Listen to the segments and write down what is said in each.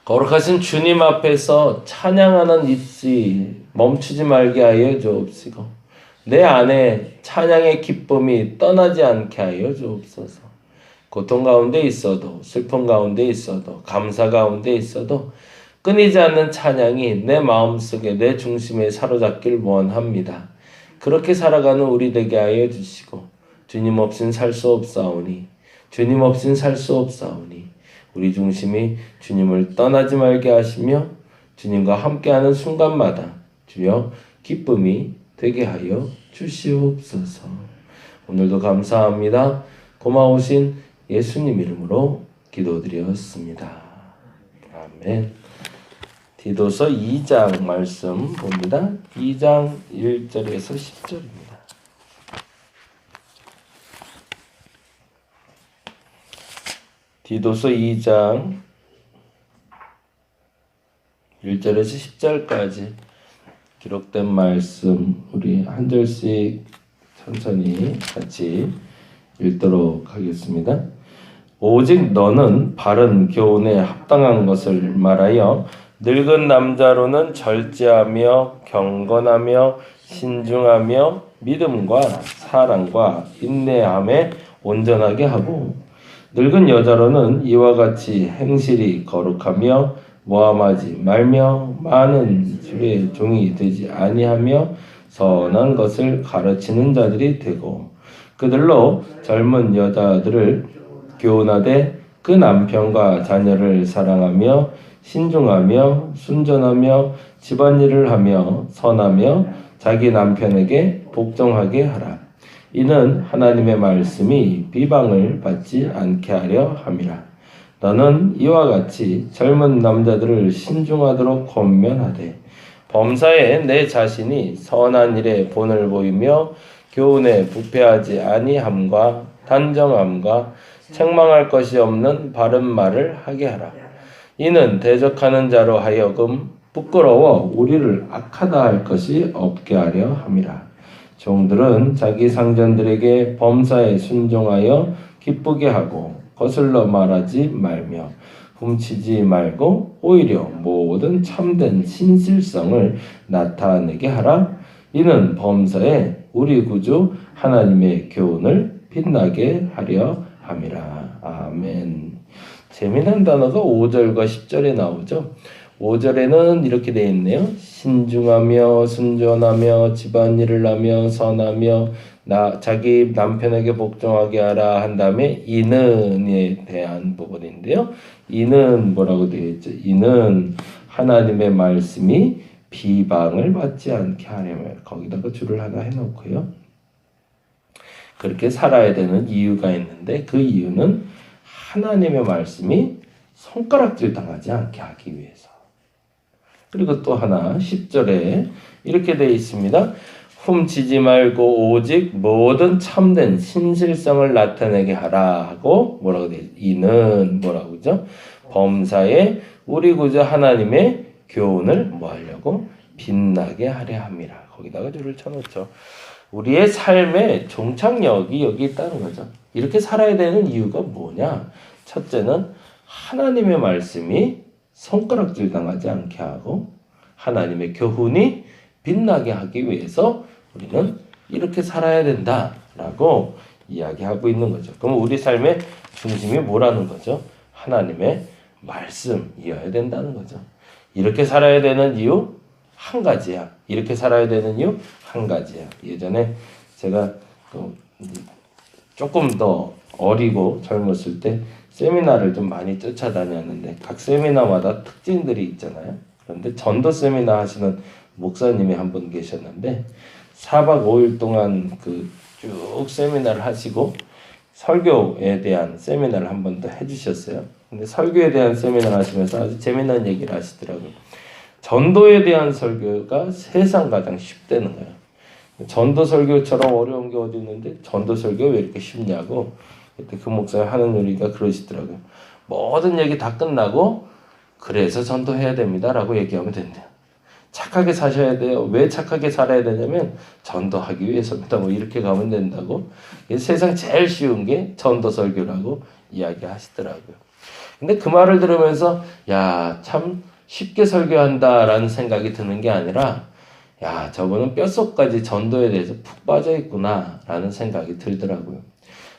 거룩하신 주님 앞에서 찬양하는 입시 멈추지 말게 하여 주옵시고 내 안에 찬양의 기쁨이 떠나지 않게 하여 주옵소서. 고통 가운데 있어도 슬픔 가운데 있어도 감사 가운데 있어도 끊이지 않는 찬양이 내 마음속에 내 중심에 사로잡길 원합니다. 그렇게 살아가는 우리 되게 하여 주시고 주님 없인 살 수 없사오니 주님 없인 살 수 없사오니 우리 중심이 주님을 떠나지 말게 하시며 주님과 함께하는 순간마다 주여 기쁨이 되게 하여 주시옵소서. 오늘도 감사합니다. 고마우신 예수님 이름으로 기도드렸습니다. 아멘. 디도서 2장 말씀 봅니다. 2장 1절에서 10절입니다. 디도서 2장 1절에서 10절까지 기록된 말씀 우리 한 절씩 천천히 같이 읽도록 하겠습니다. 오직 너는 바른 교훈에 합당한 것을 말하여 늙은 남자로는 절제하며 경건하며 신중하며 믿음과 사랑과 인내함에 온전하게 하고 늙은 여자로는 이와 같이 행실이 거룩하며 모함하지 말며 많은 주의 종이 되지 아니하며 선한 것을 가르치는 자들이 되고 그들로 젊은 여자들을 교훈하되 그 남편과 자녀를 사랑하며 신중하며 순전하며 집안일을 하며 선하며 자기 남편에게 복종하게 하라. 이는 하나님의 말씀이 비방을 받지 않게 하려 함이라. 너는 이와 같이 젊은 남자들을 신중하도록 권면하되 범사에 내 자신이 선한 일에 본을 보이며 교훈에 부패하지 아니함과 단정함과 책망할 것이 없는 바른 말을 하게 하라. 이는 대적하는 자로 하여금 부끄러워 우리를 악하다 할 것이 없게 하려 함이라. 종들은 자기 상전들에게 범사에 순종하여 기쁘게 하고 거슬러 말하지 말며 훔치지 말고 오히려 모든 참된 신실성을 나타내게 하라. 이는 범사에 우리 구주 하나님의 교훈을 빛나게 하려 함이라. 아멘. 재미난 단어가 5절과 10절에 나오죠. 5절에는 이렇게 되어 있네요. 신중하며 순전하며 집안일을 하며 선하며 자기 남편에게 복종하게 하라 한 다음에 이는에 대한 부분인데요. 이는 뭐라고 되어 있죠? 이는 하나님의 말씀이 비방을 받지 않게 하려면 거기다가 줄을 하나 해놓고요. 그렇게 살아야 되는 이유가 있는데 그 이유는 하나님의 말씀이 손가락질 당하지 않게 하기 위해서. 그리고 또 하나 10절에 이렇게 되어 있습니다. 훔치지 말고 오직 모든 참된 신실성을 나타내게 하라 하고 뭐라고 되어 있죠? 이는 뭐라고 그러죠? 범사에 우리 구주 하나님의 교훈을 뭐 하려고? 빛나게 하려 함이라. 거기다가 줄을 쳐놓죠. 우리의 삶의 종착역이 여기 있다는 거죠. 이렇게 살아야 되는 이유가 뭐냐? 첫째는 하나님의 말씀이 손가락질 당하지 않게 하고 하나님의 교훈이 빛나게 하기 위해서 우리는 이렇게 살아야 된다라고 이야기하고 있는 거죠. 그럼 우리 삶의 중심이 뭐라는 거죠? 하나님의 말씀이어야 된다는 거죠. 이렇게 살아야 되는 이유 한 가지야. 이렇게 살아야 되는 이유 한 가지야. 예전에 제가 조금 더 어리고 젊었을 때 세미나를 좀 많이 쫓아다녔는데 각 세미나마다 특징들이 있잖아요. 그런데 전도 세미나 하시는 목사님이 한 분 계셨는데 4박 5일 동안 쭉 세미나를 하시고 설교에 대한 세미나를 한 번 더 해주셨어요. 근데 설교에 대한 세미나를 하시면서 아주 재미난 얘기를 하시더라고요. 전도에 대한 설교가 세상 가장 쉽다는 거예요. 전도 설교처럼 어려운 게 어디 있는데 전도 설교 왜 이렇게 쉽냐고 그때 그 목사가 하는 요리가 그러시더라고요. 모든 얘기 다 끝나고 그래서 전도해야 됩니다라고 얘기하면 된대요. 착하게 사셔야 돼요. 왜 착하게 살아야 되냐면 전도하기 위해서입니다. 뭐 이렇게 가면 된다고. 세상 제일 쉬운 게 전도 설교라고 이야기하시더라고요. 근데 그 말을 들으면서 야, 참 쉽게 설교한다라는 생각이 드는 게 아니라 야, 저분은 뼛속까지 전도에 대해서 푹 빠져 있구나라는 생각이 들더라고요.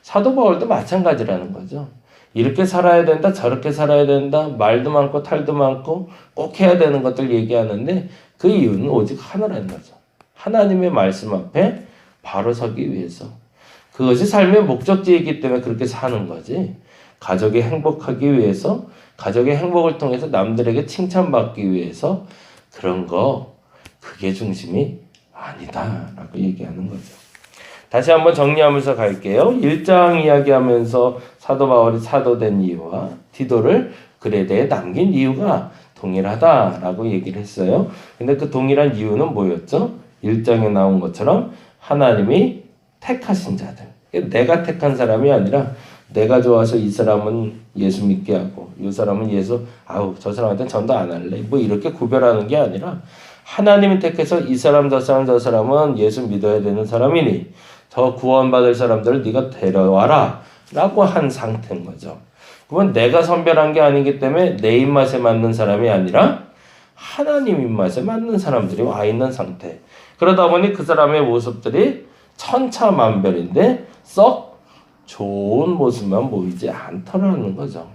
사도 바울도 마찬가지라는 거죠. 이렇게 살아야 된다, 저렇게 살아야 된다, 말도 많고 탈도 많고 꼭 해야 되는 것들 얘기하는데 그 이유는 오직 하나라는 거죠. 하나님의 말씀 앞에 바로 서기 위해서. 그것이 삶의 목적지이기 때문에 그렇게 사는 거지. 가족이 행복하기 위해서, 가족의 행복을 통해서 남들에게 칭찬받기 위해서 그런 거, 그게 중심이 아니다라고 얘기하는 거죠. 다시 한번 정리하면서 갈게요. 1장 이야기하면서 사도 바울이 사도된 이유와 디도를 그레데에 남긴 이유가 동일하다라고 얘기를 했어요. 근데 그 동일한 이유는 뭐였죠? 1장에 나온 것처럼 하나님이 택하신 자들. 내가 택한 사람이 아니라 내가 좋아서 이 사람은 예수 믿게 하고 이 사람은 예수 저 사람한테 전도 안 할래. 뭐 이렇게 구별하는 게 아니라 하나님이 택해서 이 사람 저 사람은 예수 믿어야 되는 사람이니 저 구원받을 사람들을 네가 데려와라 라고 한 상태인 거죠. 그건 내가 선별한 게 아니기 때문에 내 입맛에 맞는 사람이 아니라 하나님 입맛에 맞는 사람들이 와 있는 상태. 그러다 보니 그 사람의 모습들이 천차만별인데 썩 좋은 모습만 보이지 않더라는 거죠.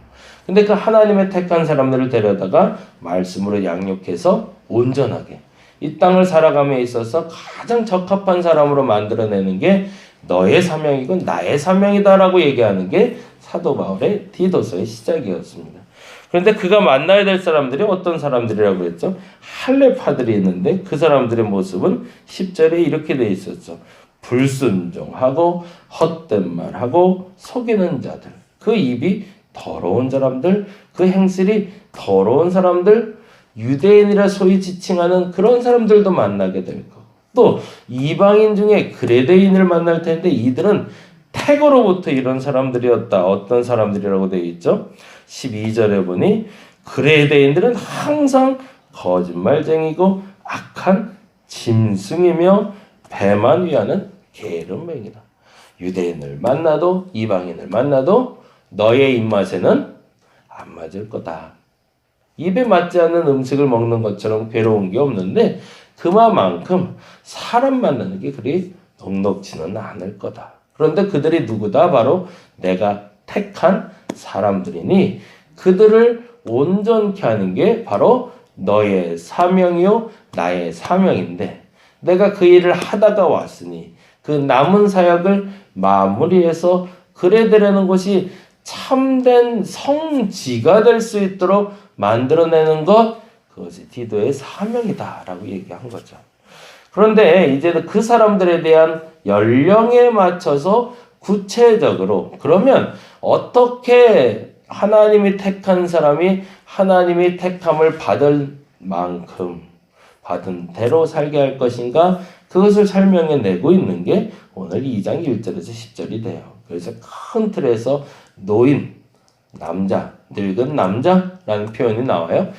근데 그 하나님의 택한 사람들을 데려다가 말씀으로 양육해서 온전하게 이 땅을 살아감에 있어서 가장 적합한 사람으로 만들어내는 게 너의 사명이고 나의 사명이다라고 얘기하는 게 사도 바울의 디도서의 시작이었습니다. 그런데 그가 만나야 될 사람들이 어떤 사람들이라고 했죠? 할례파들이 있는데 그 사람들의 모습은 10절에 이렇게 돼 있었죠. 불순종하고 헛된 말하고 속이는 자들, 그 입이 더러운 사람들, 그 행실이 더러운 사람들, 유대인이라 소위 지칭하는 그런 사람들도 만나게 될 거. 또 이방인 중에 그레데인을 만날 텐데 이들은 태고로부터 이런 사람들이었다. 어떤 사람들이라고 되어 있죠? 12절에 보니 그레데인들은 항상 거짓말쟁이고 악한 짐승이며 배만 위하는 게으름맹이다. 유대인을 만나도 이방인을 만나도 너의 입맛에는 안 맞을 거다. 입에 맞지 않는 음식을 먹는 것처럼 괴로운 게 없는데 그만큼 사람 만나는 게 그리 녹록지는 않을 거다. 그런데 그들이 누구다? 바로 내가 택한 사람들이니 그들을 온전케 하는 게 바로 너의 사명이요 나의 사명인데 내가 그 일을 하다가 왔으니 그 남은 사역을 마무리해서 그래되려는 것이 참된 성지가 될 수 있도록 만들어내는 것, 그것이 디도의 사명이다라고 얘기한 거죠. 그런데 이제는 그 사람들에 대한 연령에 맞춰서 구체적으로 그러면 어떻게 하나님이 택한 사람이 하나님이 택함을 받을 만큼 받은 대로 살게 할 것인가, 그것을 설명해 내고 있는 게 오늘 2장 1절에서 10절이 돼요. 그래서 큰 틀에서 노인, 남자, 늙은 남자라는 표현이 나와요.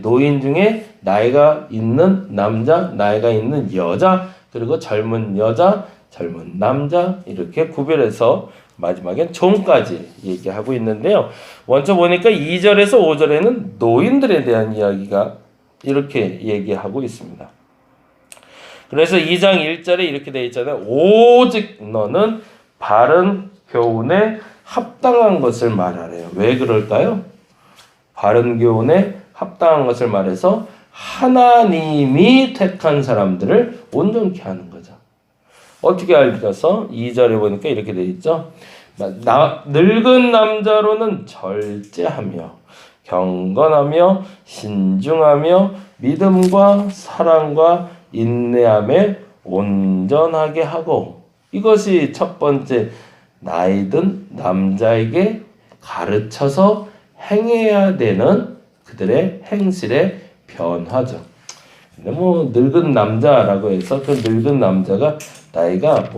노인 중에 나이가 있는 남자, 나이가 있는 여자, 그리고 젊은 여자, 젊은 남자 이렇게 구별해서 마지막엔 종까지 얘기하고 있는데요. 먼저 보니까 2절에서 5절에는 노인들에 대한 이야기가 이렇게 얘기하고 있습니다. 그래서 2장 1절에 이렇게 되어 있잖아요. 오직 너는 바른 교훈에 합당한 것을 말하래요. 왜 그럴까요? 바른 교훈에 합당한 것을 말해서 하나님이 택한 사람들을 온전케 하는 거죠. 어떻게 알려서 2절에 보니까 이렇게 되어 있죠. 늙은 남자로는 절제하며 경건하며 신중하며 믿음과 사랑과 인내함에 온전하게 하고, 이것이 첫 번째 나이든 남자에게 가르쳐서 행해야 되는 그들의 행실의 변화죠. 근데 늙은 남자라고 해서 그 늙은 남자가 나이가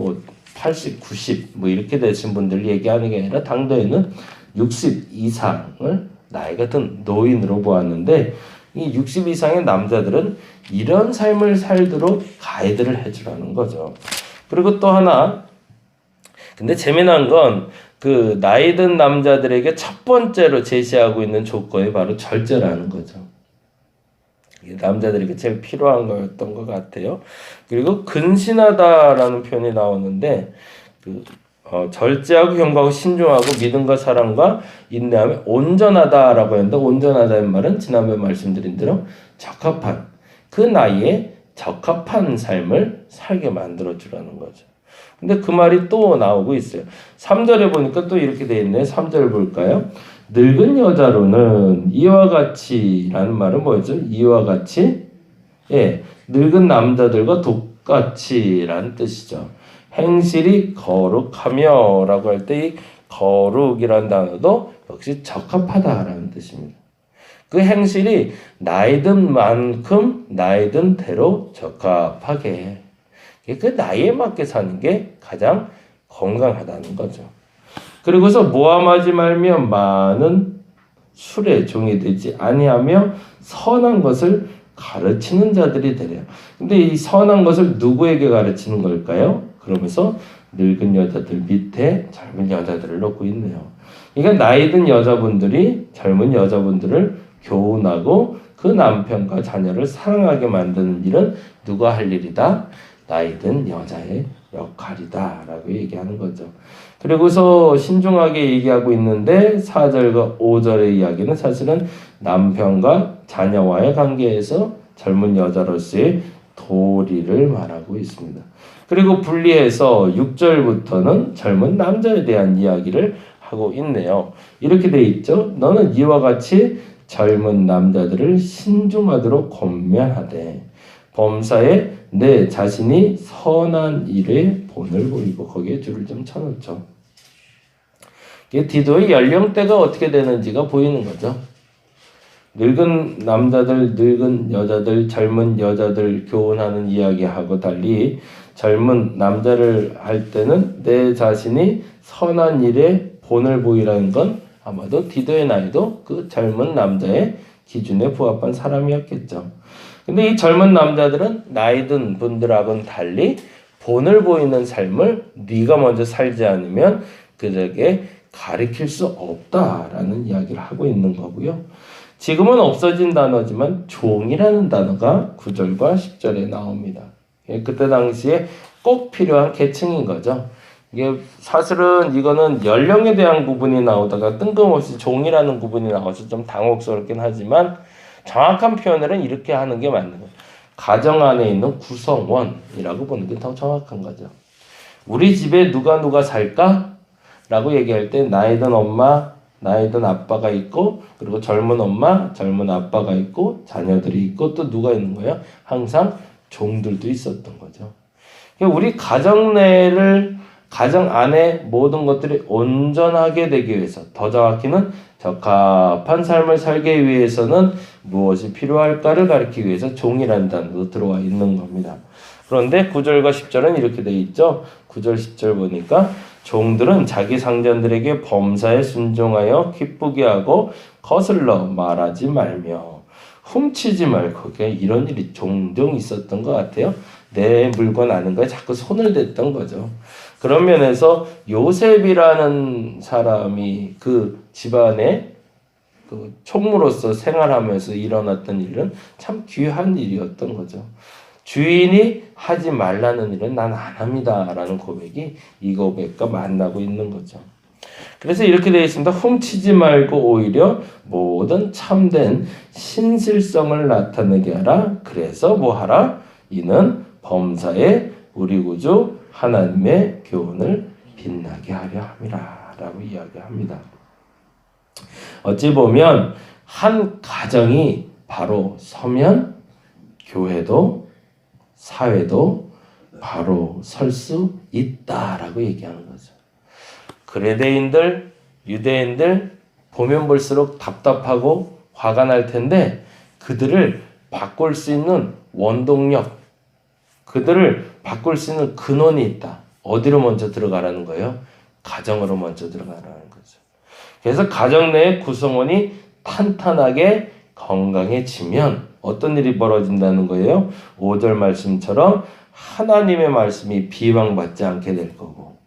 80, 90 이렇게 되신 분들 얘기하는 게 아니라 당대에는 60 이상을 나이가 든 노인으로 보았는데, 이 60 이상의 남자들은 이런 삶을 살도록 가이드를 해주라는 거죠. 그리고 또 하나, 근데 재미난 건 그 나이 든 남자들에게 첫 번째로 제시하고 있는 조건이 바로 절제라는 거죠. 남자들에게 제일 필요한 거였던 것 같아요. 그리고 근신하다라는 표현이 나오는데 절제하고 경고하고 신중하고 믿음과 사랑과 인내하며 온전하다라고 했는데 온전하다는 말은 지난번에 말씀드린 대로 적합한 그 나이에 적합한 삶을 살게 만들어 주라는 거죠. 근데 그 말이 또 나오고 있어요. 3절에 보니까 또 이렇게 돼 있네요. 3절 볼까요? 늙은 여자로는 이와 같이라는 말은 뭐였죠? 이와 같이 늙은 남자들과 똑같이라는 뜻이죠. 행실이 거룩하며 라고 할 때 이 거룩이라는 단어도 역시 적합하다라는 뜻입니다. 그 행실이 나이든 만큼 나이든 대로 적합하게 그 나이에 맞게 사는 게 가장 건강하다는 거죠. 그리고서 모함하지 말며 많은 술에 종이 되지 아니하며 선한 것을 가르치는 자들이 되래요. 근데 이 선한 것을 누구에게 가르치는 걸까요? 그러면서 늙은 여자들 밑에 젊은 여자들을 놓고 있네요. 그러니까 나이 든 여자분들이 젊은 여자분들을 교훈하고 그 남편과 자녀를 사랑하게 만드는 일은 누가 할 일이다? 나이 든 여자의 역할이다 라고 얘기하는 거죠. 그리고서 신중하게 얘기하고 있는데 4절과 5절의 이야기는 사실은 남편과 자녀와의 관계에서 젊은 여자로서의 도리를 말하고 있습니다. 그리고 분리해서 6절부터는 젊은 남자에 대한 이야기를 하고 있네요. 이렇게 돼 있죠. 너는 이와 같이 젊은 남자들을 신중하도록 권면하되 범사에 내 자신이 선한 일에 본을 보이고 거기에 줄을 좀 쳐놓죠. 디도의 연령대가 어떻게 되는지가 보이는 거죠. 늙은 남자들, 늙은 여자들, 젊은 여자들 교훈하는 이야기하고 달리 젊은 남자를 할 때는 내 자신이 선한 일에 본을 보이라는 건 아마도 디도의 나이도 그 젊은 남자의 기준에 부합한 사람이었겠죠. 근데 이 젊은 남자들은 나이 든 분들하고는 달리 본을 보이는 삶을 네가 먼저 살지 않으면 그들에게 가르칠 수 없다라는 이야기를 하고 있는 거고요. 지금은 없어진 단어지만 종이라는 단어가 9절과 10절에 나옵니다. 그때 당시에 꼭 필요한 계층인 거죠. 이게 사실은 이거는 연령에 대한 구분이 나오다가 뜬금없이 종이라는 구분이 나와서 좀 당혹스럽긴 하지만 정확한 표현으로는 이렇게 하는 게 맞는 거예요. 가정 안에 있는 구성원이라고 보는 게 더 정확한 거죠. 우리 집에 누가 살까? 라고 얘기할 때 나이 든 엄마, 나이 든 아빠가 있고 그리고 젊은 엄마, 젊은 아빠가 있고 자녀들이 있고 또 누가 있는 거예요? 항상 종들도 있었던 거죠. 우리 가정 안에 모든 것들이 온전하게 되기 위해서 더 정확히는 적합한 삶을 살기 위해서는 무엇이 필요할까를 가리키기 위해서 종이라는 단어도 들어와 있는 겁니다. 그런데 9절과 10절은 이렇게 되어 있죠. 9절 10절 보니까 종들은 자기 상전들에게 범사에 순종하여 기쁘게 하고 거슬러 말하지 말며 훔치지 말고 이런 일이 종종 있었던 것 같아요. 내 물건 아는 거에 자꾸 손을 댔던 거죠. 그런 면에서 요셉이라는 사람이 그 집안에 그 총무로서 생활하면서 일어났던 일은 참 귀한 일이었던 거죠. 주인이 하지 말라는 일은 난 안 합니다 라는 고백이 이 고백과 만나고 있는 거죠. 그래서 이렇게 되어 있습니다. 훔치지 말고 오히려 모든 참된 신실성을 나타내게 하라. 그래서 뭐 하라? 이는 범사에 우리 구주 하나님의 교훈을 빛나게 하려 함이라 라고 이야기합니다. 어찌 보면 한 가정이 바로 서면 교회도 사회도 바로 설 수 있다라고 얘기하는 거죠. 그레데인들, 유대인들 보면 볼수록 답답하고 화가 날 텐데 그들을 바꿀 수 있는 원동력, 그들을 바꿀 수 있는 근원이 있다. 어디로 먼저 들어가라는 거예요? 가정으로 먼저 들어가라는 거죠. 그래서 가정 내의 구성원이 탄탄하게 건강해지면 어떤 일이 벌어진다는 거예요? 5절 말씀처럼 하나님의 말씀이 비방받지 않게 될 거고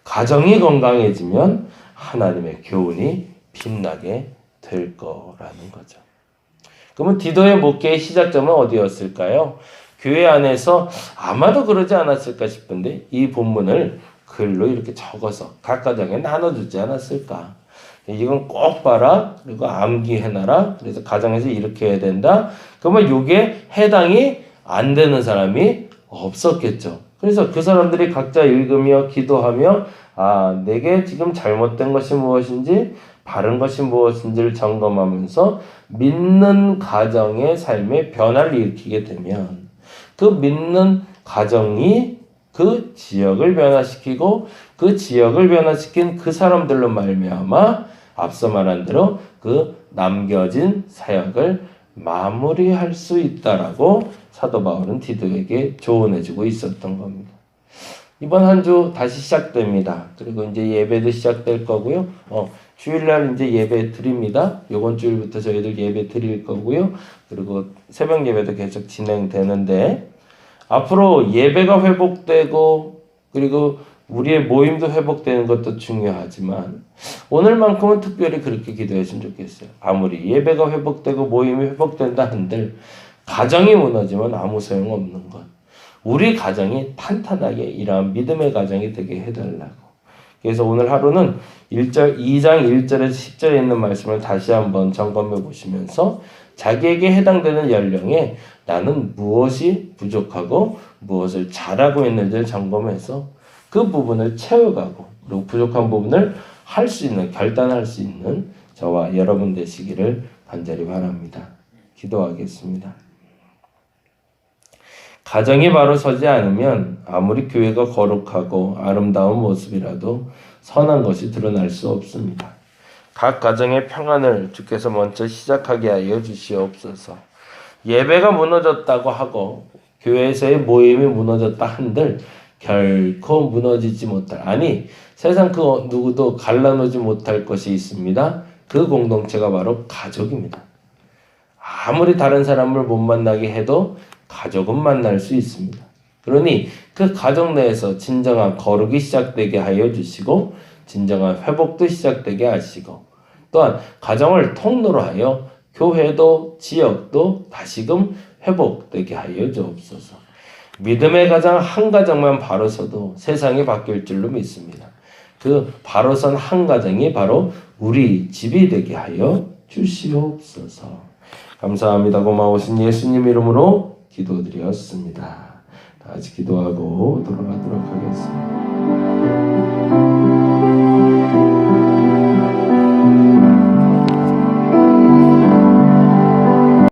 가정이 건강해지면 하나님의 교훈이 빛나게 될 거라는 거죠. 그러면 디도의 목회의 시작점은 어디였을까요? 교회 안에서 아마도 그러지 않았을까 싶은데 이 본문을 글로 이렇게 적어서 각 가정에 나눠주지 않았을까? 이건 꼭 봐라. 그리고 암기해놔라. 그래서 가정에서 이렇게 해야 된다. 그러면 이게 해당이 안 되는 사람이 없었겠죠. 그래서 그 사람들이 각자 읽으며 기도하며 내게 지금 잘못된 것이 무엇인지 바른 것이 무엇인지를 점검하면서 믿는 가정의 삶에 변화를 일으키게 되면 그 믿는 가정이 그 지역을 변화시키고 그 지역을 변화시킨 그 사람들로 말미암아 앞서 말한 대로 그 남겨진 사역을 마무리할 수 있다라고 사도 바울은 디도에게 조언해주고 있었던 겁니다. 이번 한 주 다시 시작됩니다. 그리고 이제 예배도 시작될 거고요. 주일날 이제 예배 드립니다. 이번 주일부터 저희들 예배 드릴 거고요. 그리고 새벽 예배도 계속 진행되는데 앞으로 예배가 회복되고 그리고 우리의 모임도 회복되는 것도 중요하지만 오늘만큼은 특별히 그렇게 기도했으면 좋겠어요. 아무리 예배가 회복되고 모임이 회복된다 한들 가정이 무너지면 아무 소용없는 것. 우리 가정이 탄탄하게 이러한 믿음의 가정이 되게 해달라고. 그래서 오늘 하루는 2장 1절에서 10절에 있는 말씀을 다시 한번 점검해 보시면서 자기에게 해당되는 연령에 나는 무엇이 부족하고 무엇을 잘하고 있는지를 점검해서 그 부분을 채워가고 그리고 부족한 부분을 할 수 있는, 결단할 수 있는 저와 여러분 되시기를 간절히 바랍니다. 기도하겠습니다. 가정이 바로 서지 않으면 아무리 교회가 거룩하고 아름다운 모습이라도 선한 것이 드러날 수 없습니다. 각 가정의 평안을 주께서 먼저 시작하게 하여 주시옵소서. 예배가 무너졌다고 하고 교회에서의 모임이 무너졌다 한들 결코 무너지지 못할, 아니 세상 그 누구도 갈라놓지 못할 것이 있습니다. 그 공동체가 바로 가족입니다. 아무리 다른 사람을 못 만나게 해도 가족은 만날 수 있습니다. 그러니 그 가정 내에서 진정한 거룩이 시작되게 하여 주시고 진정한 회복도 시작되게 하시고 또한 가정을 통로로 하여 교회도 지역도 다시금 회복되게 하여 주옵소서. 믿음의 가정 한 가정만 바로 서도 세상이 바뀔 줄로 믿습니다. 그 바로 선 한 가정이 바로 우리 집이 되게 하여 주시옵소서. 감사합니다. 고마우신 예수님 이름으로 기도드렸습니다. 다 같이 기도하고 돌아가도록 하겠습니다.